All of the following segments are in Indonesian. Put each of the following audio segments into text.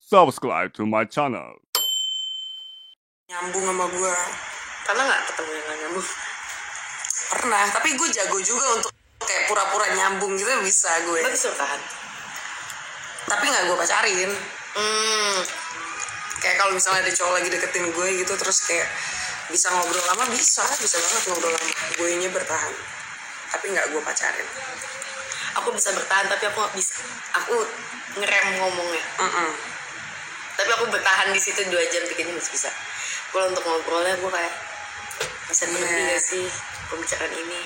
subscribe to my channel. Nyambung sama gue. Karena nggak ketemu yang nggak nyambung. Pernah, tapi gue jago juga untuk kayak pura-pura nyambung gitu bisa gue. Tapi bisa bertahan. Tapi nggak gue pacarin. Kayak kalau misalnya ada cowok lagi deketin gue gitu, terus kayak bisa ngobrol lama, bisa banget ngobrol lama. Gue nya bertahan, tapi nggak gue pacarin. Aku bisa bertahan, tapi aku nggak bisa. Aku ngerem ngomongnya. Tapi aku bertahan di situ 2 jam, 3 jam masih bisa. Kalau untuk ngobrolnya gue kayak bisa berhenti gak sih pembicaraan ini?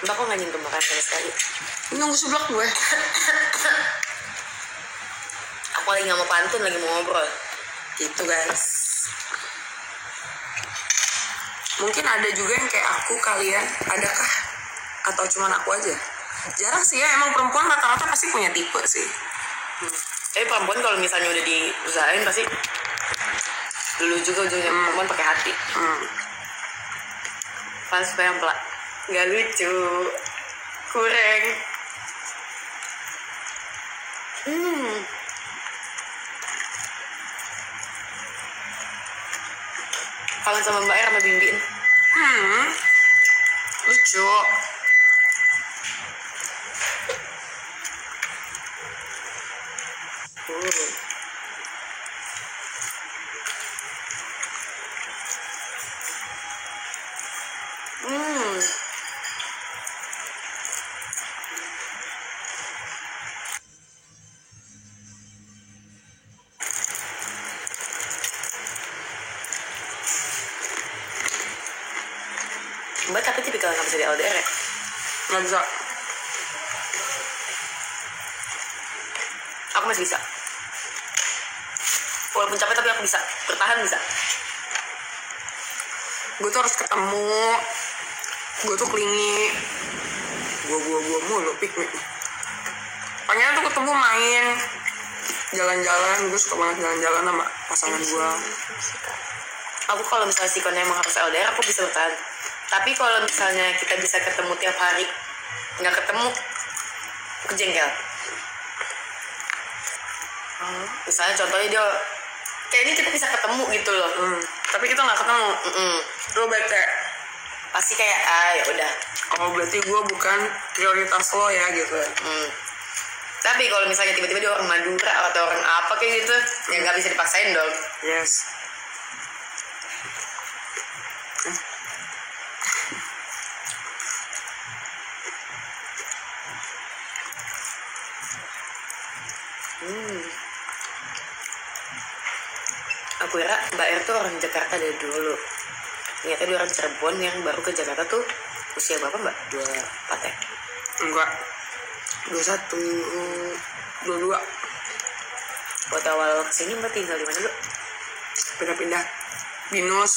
Mbak kok nggak nyentuh makan sama sekali? Nunggu seblak gue. Aku lagi nggak mau pantun, lagi mau ngobrol. Gitu guys. Mungkin ada juga yang kayak aku, kalian adakah? Atau cuman aku aja? Jarang sih ya, emang perempuan rata-rata pasti punya tipe sih. Tapi perempuan kalau misalnya udah diusahain pasti dulu juga ujungnya perempuan pakai hati. Pas yang pelak nggak lucu, kurang. Kangen sama Mbak Er sama Bimbin. Lucu. Mbak tapi tipikal nggak bisa di LDR ya? Nggak bisa. Aku masih bisa. Walaupun capek tapi aku bisa bertahan, bisa. Gue tuh harus ketemu. Gue tuh klingi. Gue mulu piknik. Pengen tuh ketemu, main, jalan-jalan. Gue suka banget jalan-jalan sama pasangan gue. Aku kalau misalnya sikonnya emang harus LDR, aku bisa bertahan. Tapi kalau misalnya kita bisa ketemu tiap hari, nggak ketemu, aku jengkel. Misalnya contohnya dia, kayak ini kita bisa ketemu gitu loh. Tapi kita nggak ketemu. Lo bete. Pasti kayak ya udah. Oh berarti gue bukan prioritas lo ya gitu. Tapi kalau misalnya tiba-tiba dia orang Madura atau orang apa kayak gitu, ya nggak bisa dipaksain dong. Yes. Aku kira Mbak Er tuh orang Jakarta dari dulu. Ternyata dia orang Cirebon yang baru ke Jakarta tuh usia berapa Mbak? 24 ya? Enggak. 21, 22. Buat awal kesini Mbak tinggal di mana dulu? Pindah-pindah. Binus.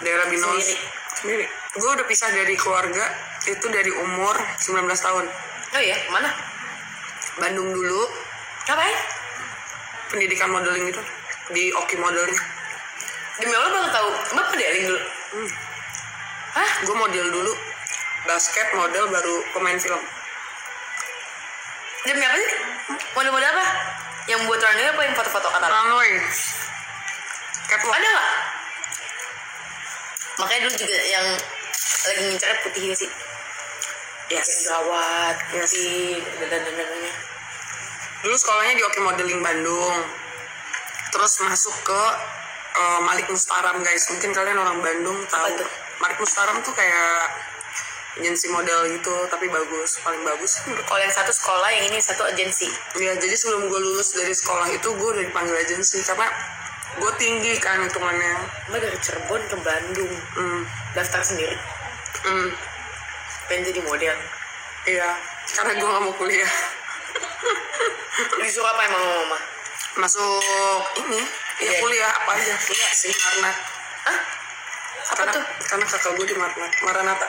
Daerah Binus. Sendiri. Gue udah pisah dari keluarga itu dari umur 19 tahun. Oh iya? Mana? Bandung dulu. Ngapain? Pendidikan modeling itu. Di Oki Modeling. Demi Allah baru tahu Mbak modeling dulu. Hah? Gue model dulu. Basket, model, baru pemain film. Demi apa sih? Model-model apa? Yang buat runway apa yang foto-foto katalog? Runway. Catwalk. Ada nggak? Makanya dulu juga yang lagi ngincernya putih ya sih. Yes. Gawat, putih, dan. Dulu sekolahnya di Oki Modeling Bandung. Terus masuk ke Malik Mustaram guys. Mungkin kalian orang Bandung tahu. Apa tuh? Malik Mustaram tuh kayak agensi model gitu, tapi bagus, paling bagus. Kalau yang satu sekolah, yang ini satu agensi. Ya, jadi sebelum gue lulus dari sekolah itu gue udah dipanggil agensi karena gue tinggi kan hitungannya. Mbak dari Cirebon ke Bandung, daftar sendiri. Pengen jadi model. Iya, karena gue gak mau kuliah. Disuruh apa emang mama? Masuk ini, ya kuliah apa aja. Kuliah sih, karena Apa tuh? Karena kakak gue di Maranatha.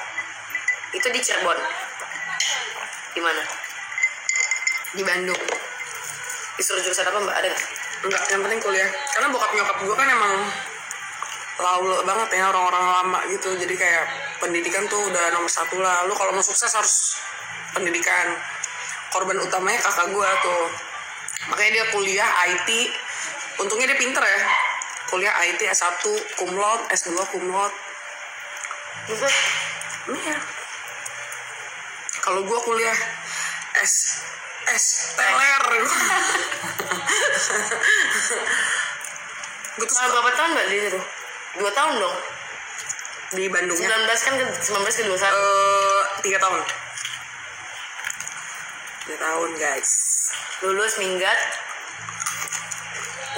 Itu di Cirebon. Di mana? Di Bandung. Disuruh jurusan apa Mbak? Ada nggak? Enggak, yang penting kuliah. Karena bokap nyokap gue kan emang laul banget ya, orang-orang lama gitu. Jadi kayak pendidikan tuh udah nomor 1 lah. Lu kalau mau sukses harus pendidikan. Korban utamanya kakak gue tuh. dia kuliah IT. Untungnya dia pinter ya, kuliah IT S1 cum laude, S2 cum laude. Iya. Kalau gue kuliah teler. Gue tuh berapa tahun mbak di situ? 2 tahun dong. di Bandungnya 19 kan 19 ke 21. 3 tahun. 3 tahun guys. Lulus minggat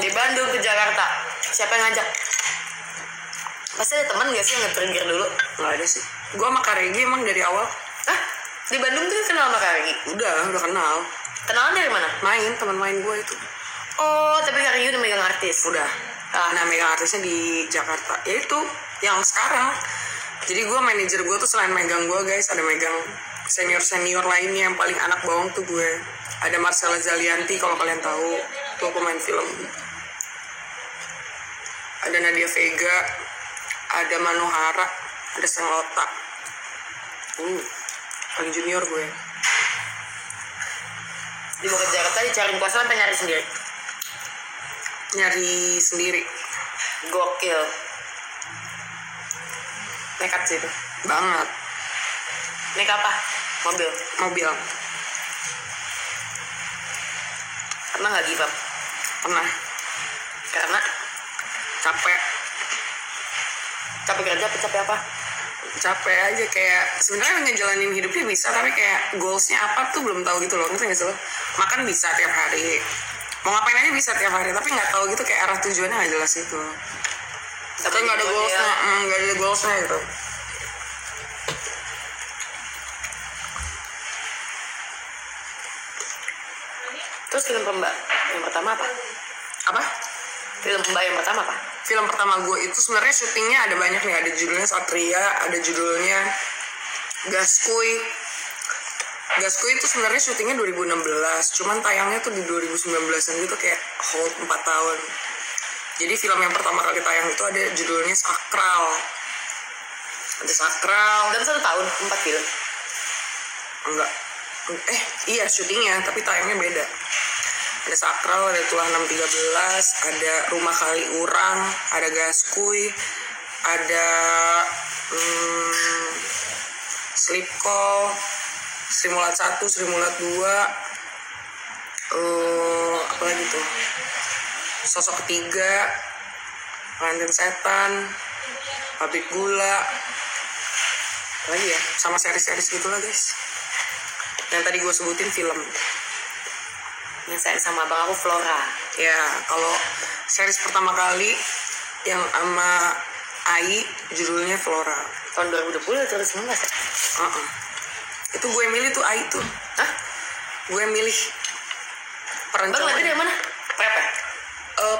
di Bandung ke Jakarta. Siapa yang ngajak? Pasti ada teman gak sih yang nge-trigger dulu? Nggak ada sih. Gue sama Kak Regi emang dari awal. Hah? Di Bandung tuh kenal sama Kak Regi? Udah kenal. Kenalan dari mana? Teman main gue itu. Oh, tapi Kak Regi udah megang artis. Udah. Nah, megang artisnya di Jakarta. Ya itu yang sekarang. Jadi gue manajer gue tuh selain megang gue guys, ada megang senior lainnya yang paling anak bawang tuh gue. Ada Marcella Zalianti kalau kalian tahu, tuh pemain film. Ada Nadia Vega, ada Manohara, ada Senglota. Paling junior gue. Dibawa ke Jakarta dicariin kosan apa nyari sendiri? Nyari sendiri. Gokil. Nekat sih itu. Banget. Naik apa? Mobil. Pernah nggak give up? Pernah. Karena Capek kerja apa capek apa? Capek aja, kayak sebenarnya ngejalanin hidupnya bisa, tapi kayak goalsnya apa tuh belum tahu gitu loh. Ngerti nggak sih lo? Makan bisa tiap hari, mau ngapain aja bisa tiap hari, tapi nggak tahu gitu kayak arah tujuannya nggak jelas gitu. Tapi nggak ada goalsnya gitu. Terus film Mbak yang pertama apa? Apa? Film Mbak yang pertama apa? Film pertama gue itu sebenarnya syutingnya ada banyak nih. Ada judulnya Satria, ada judulnya Gaskuy. Gaskuy itu sebenarnya syutingnya 2016, cuman tayangnya tuh di 2019-an gitu, kayak hold 4 tahun. Jadi film yang pertama kali tayang itu ada judulnya Sakral. Ada Sakral. Dalam 1 tahun 4 film. Enggak. Iya syutingnya, tapi tayangnya beda. Ada Sakral, ada Tulah 613, ada Rumah Kali Urang, ada Gaskuy, ada Sleep Call, Sri Mulat 1, Sri Mulat 2, apa lagi tuh? Sosok Ketiga, Pengantin Setan, Pabrik Gula, apa lagi ya? Sama series-series gitu lah guys. Yang tadi gue sebutin film. Yang saya sama abang aku Flora. Ya, kalau series pertama kali yang sama Ai judulnya Flora. Tahun 2020 atau 2019 ya? Itu gue milih tuh Ai tuh. Hah? Gue milih Bang perancangan. nanti dari mana? Pepe?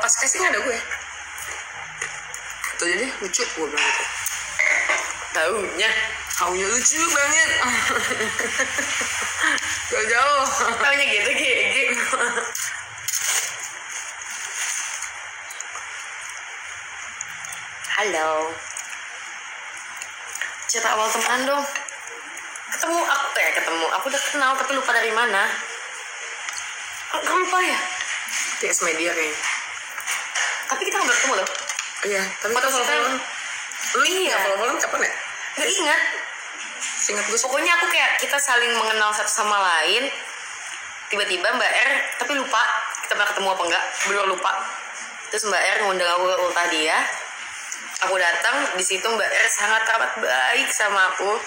Pas casting ada gue. Tuh jadi lucu gue bilang gitu. Taunya. Haunya lucu banget. Jauh-jauh. Taunya gitu. Halo. Cerita awal teman dong. Ketemu. Aku udah kenal tapi lupa dari mana. Kamu lupa ya? TS Media kayaknya. Tapi kita nggak ketemu loh. Iya, tapi Foto kita kita. follow-followan. Lu Iya. follow-followan kapan ya? Gak ingat. Ingat gue Pokoknya aku kayak kita saling mengenal satu sama lain. Tiba-tiba Mbak R, tapi lupa kita pernah ketemu apa enggak, belum lupa. Terus Mbak R ngundang aku ke ultah dia. Aku datang, di situ Mbak R sangat amat baik sama aku.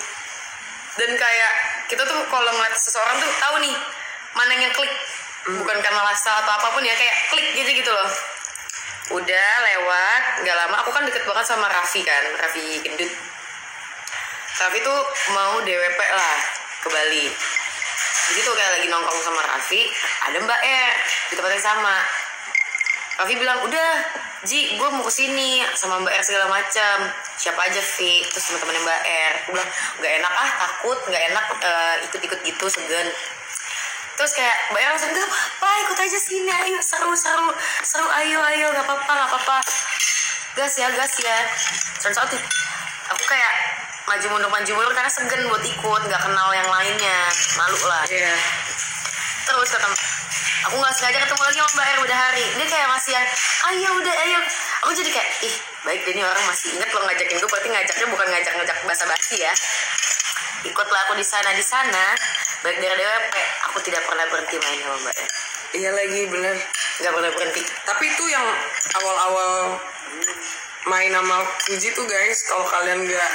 Dan kayak kita tuh kalau ngeliat seseorang tuh tahu nih mana yang klik. Bukan karena lifestyle atau apapun ya, kayak klik gitu loh. Udah lewat, nggak lama aku kan deket banget sama Raffi kan, Raffi gendut. Raffi tuh mau DWP lah ke Bali. Di situ kayak lagi nongkrong sama Raffi, ada Mbak R di tempat yang sama. Raffi bilang, udah Ji, gue mau kesini sama Mbak R segala macam. Siapa aja Vi? Terus teman-temannya Mbak R. Aku bilang, nggak enak takut, nggak enak ikut-ikut gitu, segan. Terus kayak Mbak R langsung, nggak apa-apa, ikut aja sini, ayo seru, ayo, nggak apa-apa. Gas ya. Terus aku kayak maju mundur karena segan buat ikut, nggak kenal yang lainnya, malu lah. Iya. Terus Aku nggak sengaja ketemu lagi sama Mbak R udah hari. Dia kayak masih yang ayo udah ayo. Aku jadi kayak ih baik deh, ini orang masih inget lo ngajakin gue, berarti ngajaknya bukan ngajak basa-basi ya. Ikutlah aku di sana baik dari DWP aku tidak pernah berhenti main sama Mbak R. Iya lagi bener, Nggak pernah berhenti. tapi itu yang awal-awal main sama Fuji tuh guys, kalau kalian enggak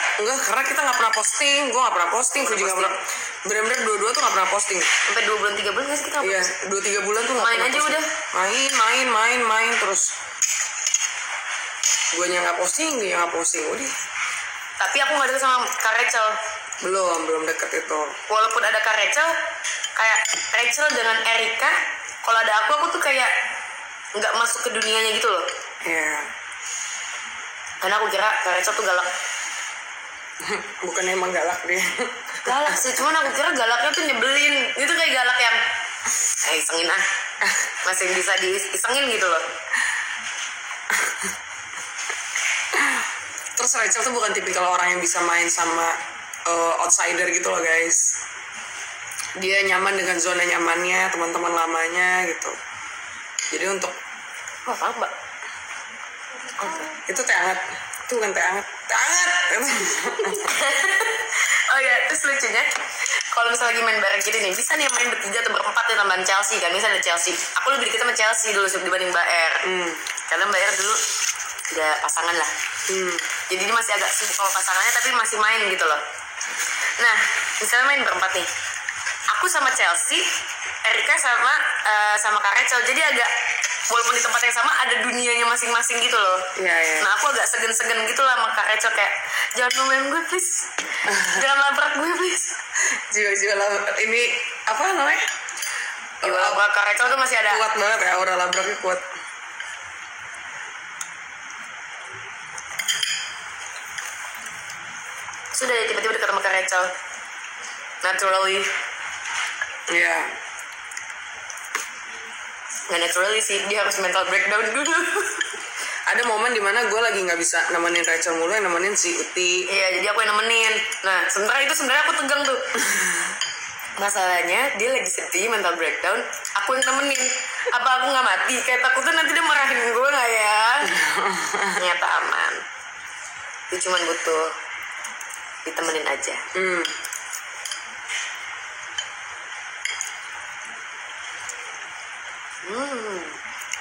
karena kita nggak pernah posting, gue nggak pernah posting, Fuji nggak pernah, bener-bener dua-dua tuh nggak pernah posting. Sampai 2 bulan 3 bulan nggak sih kita? Iya, 2-3 bulan tuh nggak Main pernah aja posting. udah. Main terus. Gue nggak posting, dia nggak posting, udah. Tapi aku nggak deket sama Kak Rachel. Belum deket itu. Walaupun ada Kak Rachel, kayak Rachel dengan Erika, kalau ada aku tuh kayak nggak masuk ke dunianya gitu loh. Iya. Karena aku kira Kak Rachel tuh galak. Bukan emang galak dia. Galak sih, cuman aku kira galaknya tuh nyebelin. Itu kayak galak yang isengin ah. Masih bisa diisengin gitu loh. Terus Rachel tuh bukan tipikal orang yang bisa main sama outsider gitu loh guys. Dia nyaman dengan zona nyamannya, teman-teman lamanya gitu. Jadi untuk Wah, tahu Mbak. itu teh hangat, itu bukan teh hangat. Oh ya, terus lucunya kalau misalnya lagi main bareng gini nih, bisa nih main bertiga atau berempat ya tambahan Chelsea kan. Misalnya ada Chelsea, aku lebih deket sama Chelsea dulu dibanding Mbak R. Karena Mbak R dulu udah pasangan lah. Jadi dia masih agak sibuk sama pasangannya tapi masih main gitu loh. Nah, misalnya main berempat nih, aku sama Chelsea, Erika sama Kak Rachel, jadi agak walaupun di tempat yang sama ada dunianya masing-masing gitu loh. Iya. Nah aku agak segen-segen gitu lah sama Kak Rachel, kayak jangan ngomelin gue please, jangan labrak gue please. Jiwa-jiwa ini apa namanya? Jiwa Kak Rachel tuh masih ada. Kuat banget ya, aura labraknya kuat. Sudah ya tiba-tiba dekat sama Kak Rachel, naturally. Iya. Nggak naturally sih, dia harus mental breakdown dulu. Ada momen dimana gue lagi nggak bisa nemenin Rachel mulu, yang nemenin si Uti. Iya, jadi aku yang nemenin. Nah, sementara itu sebenarnya aku tegang tuh. Masalahnya dia lagi sedih, mental breakdown, aku yang nemenin. Apa aku nggak mati? Kayak takutnya nanti dia marahin gue nggak ya? Ternyata aman. Dia cuma butuh ditemenin aja.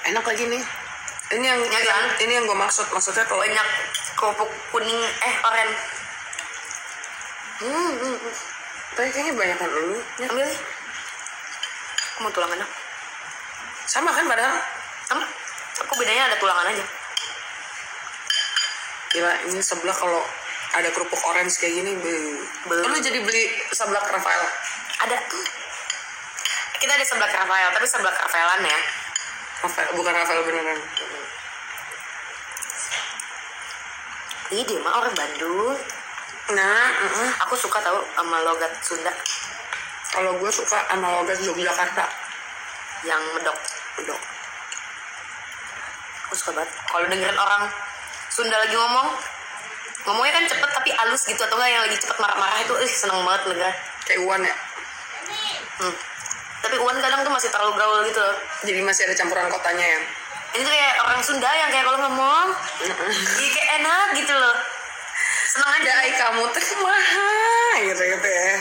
Enak lagi nih. Ini yang Ya kan? ini yang gue maksudnya kalau Banyak kerupuk kuning, oren. tapi kayaknya banyak kan dulu. Ambil nih. Aku mau tulangan dong. Sama kan padahal. Sama. Aku bedanya ada tulangan aja. Gila, ini sebelah kalau ada kerupuk orange kayak gini, lu jadi beli sebelah Rafael? Ada. Kita ada sebelah Rafael, tapi sebelah Rafaelan ya. Rafael, bukan Rafael beneran. Ih, dia mah orang Bandung. Nah, Aku suka tahu sama logat Sunda kalau gue suka sama logat Yogyakarta. yang medok. Aku suka banget. Kalau dengerin orang Sunda lagi ngomongnya kan cepet tapi halus gitu, atau enggak yang lagi cepet marah-marah itu, seneng banget negara. Kayak Uwan ya. Tapi Uwan kadang tuh masih terlalu gaul gitu loh. Jadi masih ada campuran kotanya ya. Ini tuh kayak orang Sunda yang kayak kalau ngomong jadi kayak enak gitu loh. Seneng aja. Dai kamu teh kumaha gitu ya.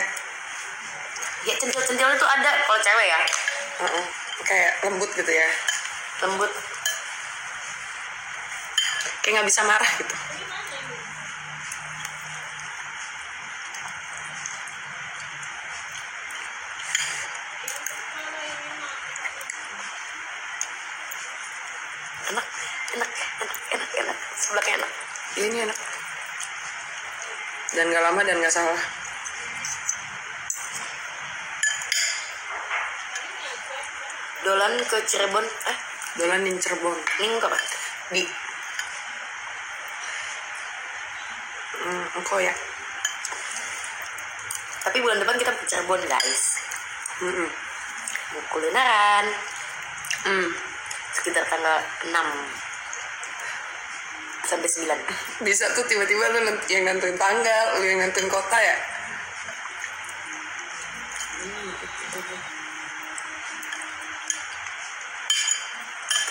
Ya centil-centil itu ada kalau cewek ya. Kayak lembut gitu ya. Lembut. Kayak nggak bisa marah gitu. Enak. Sebelahnya enak. Iya, ini enak. Dan gak lama dan gak salah. Dolan ke Cirebon, Dolan di Cirebon. Ning apa? Di engkau ya. Tapi bulan depan kita ke Cirebon guys. Mau kulineran. Sekitar tanggal 6 sampai 9. Bisa tuh tiba-tiba lu yang nentuin tanggal, lu yang nentuin kota ya.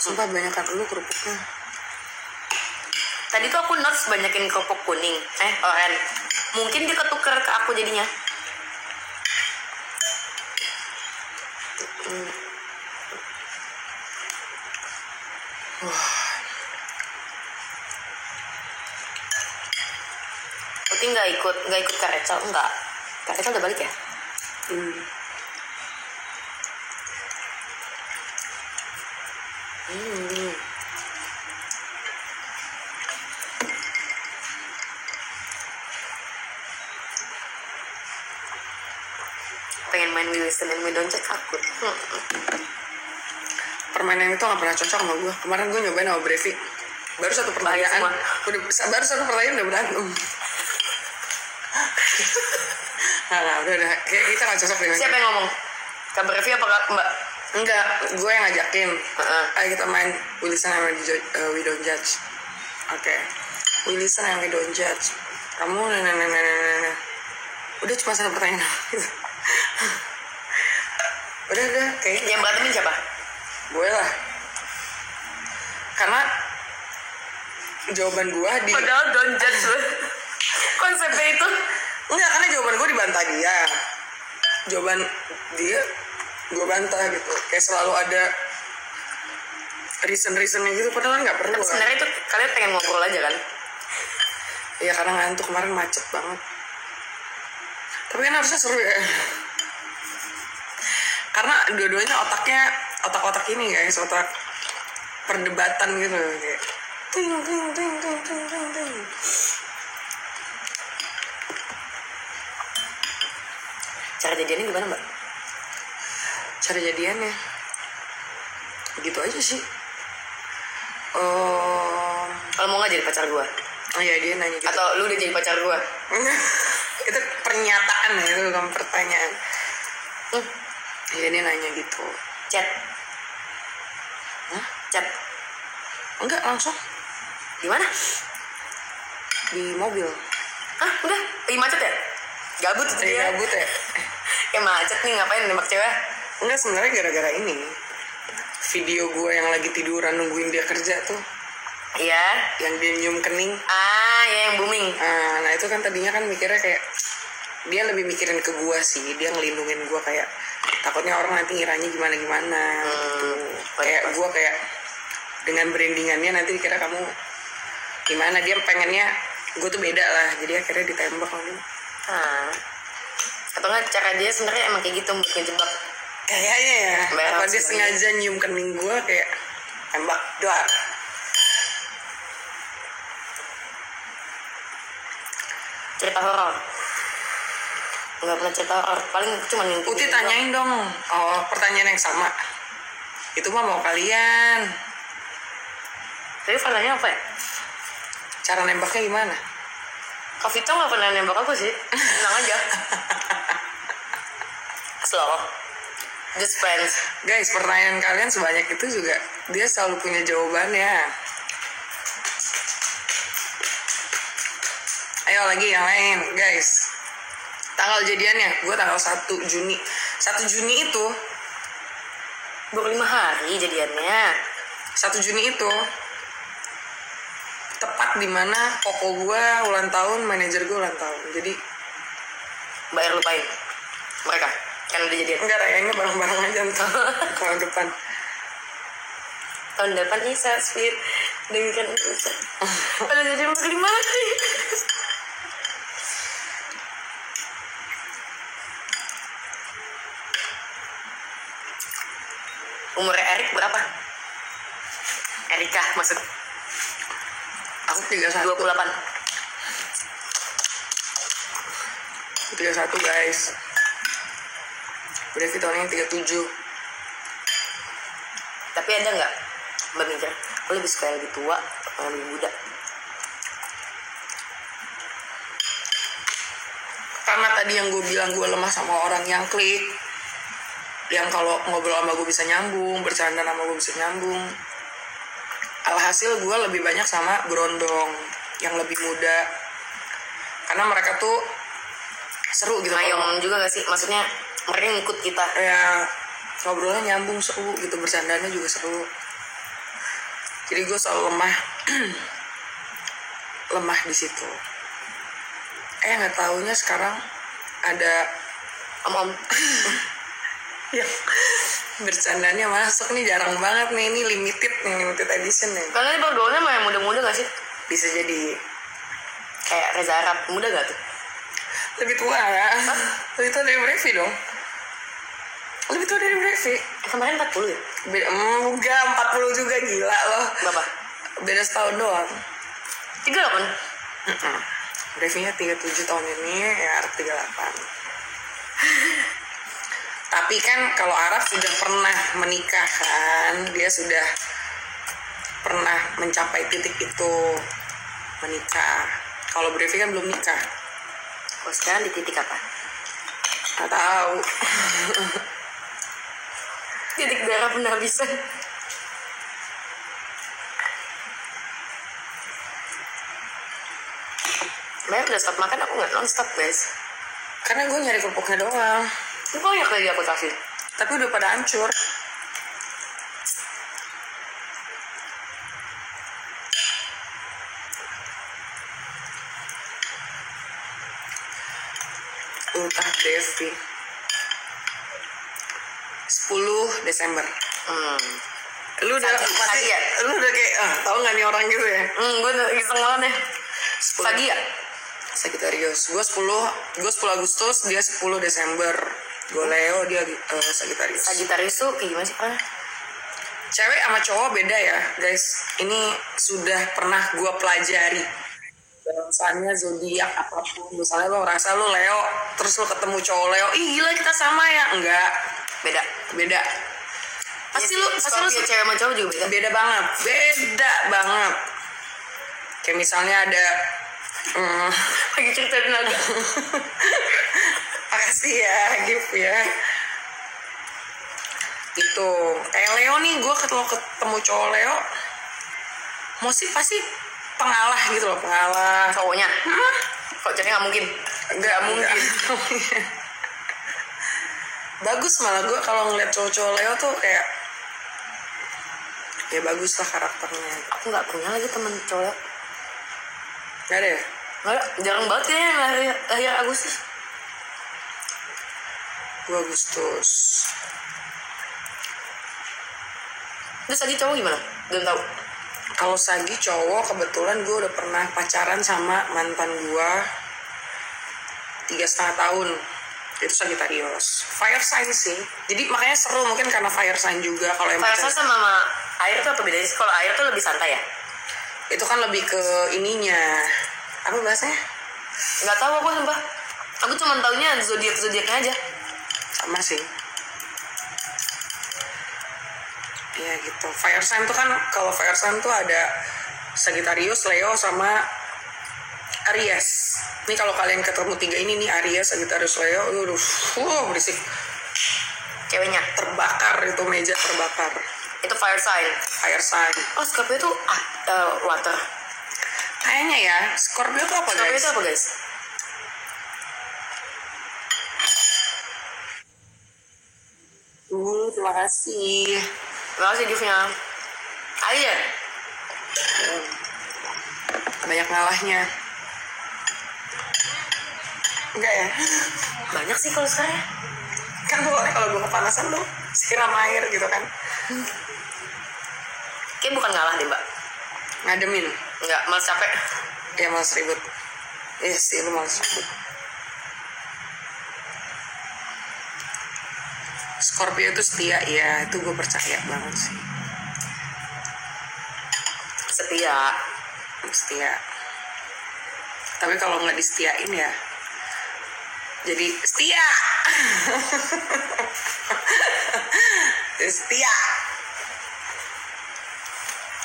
Sumpah banyakan lu kerupuknya. Tadi tuh aku notes banyakin kerupuk kuning, oren. Mungkin dia ketuker ke aku jadinya. Uti nggak ikut Karecel, enggak. Karecel udah balik ya? Pengen main We Listen and We Don't Judge takut. Permainan itu gak pernah cocok sama gue. Kemarin gue nyobain sama Brevi. Baru satu pertanyaan udah berantem. Nah, udah. Kayak kita gak cocok dengan. Siapa yang ngomong? Kak Brevi apa Kak Mbak? Enggak, gue yang ngajakin. Ayo kita main We Listen and We Don't Judge. Oke. We Listen and We Don't Judge. Kamu nah. Udah cuma satu pertanyaan. udah kayak yang berantemin siapa? Gue lah, karena jawaban gue di padahal don't judge konsepnya itu enggak, karena jawaban gue dibantah dia, jawaban dia gue bantah gitu, kayak selalu ada reasonnya gitu, padahal nggak perlu. Sebenarnya itu kalian pengen ngobrol aja kan? Iya, karena ngantuk kemarin, macet banget. Tapi kan harusnya seru ya. Karena dua-duanya otak ini guys, otak perdebatan gitu kayak ting. Cara jadiannya gimana Mbak? Cara jadiannya gitu aja sih. Kalau mau nggak jadi pacar gua? Oh iya, dia nanya gitu. Atau lu udah jadi pacar gua? Itu pernyataan ya, itu bukan pertanyaan. Iya, dia nanya gitu. Chat? Hah? Chat? Enggak, langsung. Di mana? Di mobil. Hah? Udah? Lagi macet ya? Gabut itu dia? Gabut ya? Kayak macet nih, ngapain nembak cewek? Enggak, sebenarnya gara-gara ini. Video gue yang lagi tiduran nungguin dia kerja tuh. Iya. Yang dia nyium kening. Ya yang booming. Nah itu kan tadinya kan mikirnya kayak dia lebih mikirin ke gue sih, dia ngelindungin gue, kayak takutnya orang nanti ngiranya gimana gitu. Kayak gue kayak dengan brandingannya nanti dikira kamu gimana, dia pengennya gue tuh beda lah, jadi akhirnya ditembak lagi. Atau nggak cara dia sebenarnya emang kayak gitu, buat ngejebak? Kayaknya ya. Apa dia sengaja nyium kening gue kayak tembak doang. Cerita horor? Nggak pernah cerita horor, paling cuma mimpi. Uti tanyain dong. Pertanyaan yang sama. Itu mah mau kalian. Tapi pertanyaannya apa ya? Cara nembaknya gimana? Kak Vito nggak pernah nembak aku sih, tenang aja. Slow, just friends. Guys, pertanyaan kalian sebanyak itu juga dia selalu punya jawabannya. Ayo lagi yang lain, guys. Tanggal jadiannya, gue tanggal 1 Juni. 1 Juni itu 25 hari jadiannya. 1 Juni itu tepat dimana koko gue ulang tahun, manajer gue ulang tahun. Jadi Mbak lupain mereka kan udah jadian. Enggak, rayanya bareng-bareng aja ntar tahun depan. Tahun depan Isa sweet demikian Isa. Pada jadi 25 hari. Umurnya Erik berapa? Erika maksud. Aku 31. 28. 31 guys. Berarti tahun ini 37. Tapi ada nggak Mbak mikir, aku lebih suka yang lebih tua atau yang lebih muda? Karena tadi yang gue bilang gue lemah sama orang yang klik, yang kalau ngobrol sama gue bisa nyambung, bercanda sama gue bisa nyambung. Alhasil gue lebih banyak sama berondong yang lebih muda, karena mereka tuh seru gitu. Ngayong juga gak sih? Maksudnya mereka ngikut kita. Ya ngobrolnya nyambung, seru gitu, bercandanya juga seru. Jadi gue selalu lemah di situ. Nggak taunya sekarang ada om yang bercandanya masuk nih, jarang banget nih, ini limited edition nih. Karena ini bergaulnya sama yang muda-muda gak sih? Bisa jadi Kayak Reza Arab, muda gak tuh? lebih tua ya. Lebih tua dari Brevi dong. Lebih tua dari Brevi. Kemarin 40 ya? Enggak, 40 juga, gila loh. Berapa? Beda setahun doang. 38? Brevinya 37 tahun ini, ya Araf 38. Tapi kan kalau Araf sudah pernah menikah kan, dia sudah pernah mencapai titik itu, menikah. Kalau Brevi kan belum nikah. Oh, sekarang di titik apa? Nggak tahu. Titik darah penghabisan. Bayar udah stop makan, aku nggak non-stop guys. Karena gue nyari kerupuknya doang. Ini banyak lagi aku kasih. Tapi udah pada hancur. Ultah Devi 10 Desember. Lu udah Pagi ya? Lu udah kayak tahu nggak nih orang gitu ya? Gue udah iseng banget deh. Pagi ya? Sagittarius. Gue 10 Agustus, dia 10 Desember. Gue Leo, dia Sagittarius. Sagittarius tuh kayak gimana sih orangnya? Cewek sama cowok beda ya, guys. Ini sudah pernah gue pelajari. Misalnya zodiak apapun, misalnya lo ngerasa lo Leo, terus lo ketemu cowok Leo, ih gila kita sama ya? Enggak, beda. Pasti lo cewek sama cowok juga beda. Beda banget. Kayak misalnya ada Lagi ceritain naga. makasih ya, gift ya. Itu kayak Leo nih, gue kalau ketemu cowok Leo, mau sih pasti pengalah gitu loh, pengalah. Cowoknya? Kok ceweknya nggak mungkin? Nggak mungkin. Bagus malah gue kalau ngeliat cowok-cowok Leo tuh kayak ya bagus lah karakternya. Aku nggak punya lagi temen cowok. Gak ada ya? Nggak ada, jarang banget kayaknya yang lahir Agustus. 2 Agustus. Terus lagi cowok gimana? Belum tahu. Kalau Sagi cowok, kebetulan gue udah pernah pacaran sama mantan gue 3,5 tahun. Itu Sagittarius. Fire sign sih. Jadi makanya seru, mungkin karena fire sign juga. Kalau yang Fire sign sama air tuh apa bedanya sih? Kalau air tuh lebih santai ya? itu kan lebih ke ininya. Apa bahasanya? Nggak tahu aku sumpah. Aku cuma taunya zodiaknya aja. Sama sih. Ya gitu. Fire sign tuh kan, kalau fire sign tuh ada Sagittarius, Leo, sama Aries. Ini kalau kalian ketemu 3 ini nih, Aries, Sagittarius, Leo, berisik. Ceweknya Terbakar itu, meja terbakar. itu fire sign. Fire sign. Oh, Scorpio tuh water. Kayaknya ya, Scorpio tuh apa Scorpio guys? itu apa guys? Terima kasih. Terima kasih giftnya. Air. Banyak ngalahnya. Enggak ya? Banyak sih kalau sekarang ya. Kan boleh kalau gue kepanasan tuh siram air gitu kan. Kayak bukan ngalah deh mbak. Ngademin. Enggak, malas capek. Ya malas ribut. Iya sih, lu malas ribut. Scorpio itu setia, ya itu gue percaya banget sih. Setia. Tapi kalau nggak disetiain ya jadi setia.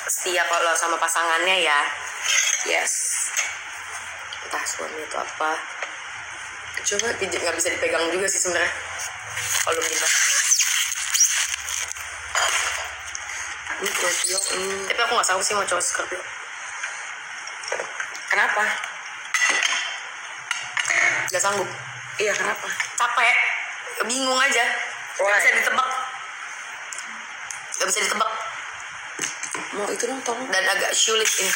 Setia kalau sama pasangannya ya. Yes. Entah suami itu apa. Coba Nggak bisa dipegang juga sih sebenarnya. Kalau gitu. ini Scorpio ini. Tapi aku nggak sanggup sih mau cowok Scorpio. Kenapa? Nggak sanggup. Iya kenapa? Capek. Bingung aja. Nggak Why? bisa ditebak. mau itu dong tolong. Dan agak sulit ini.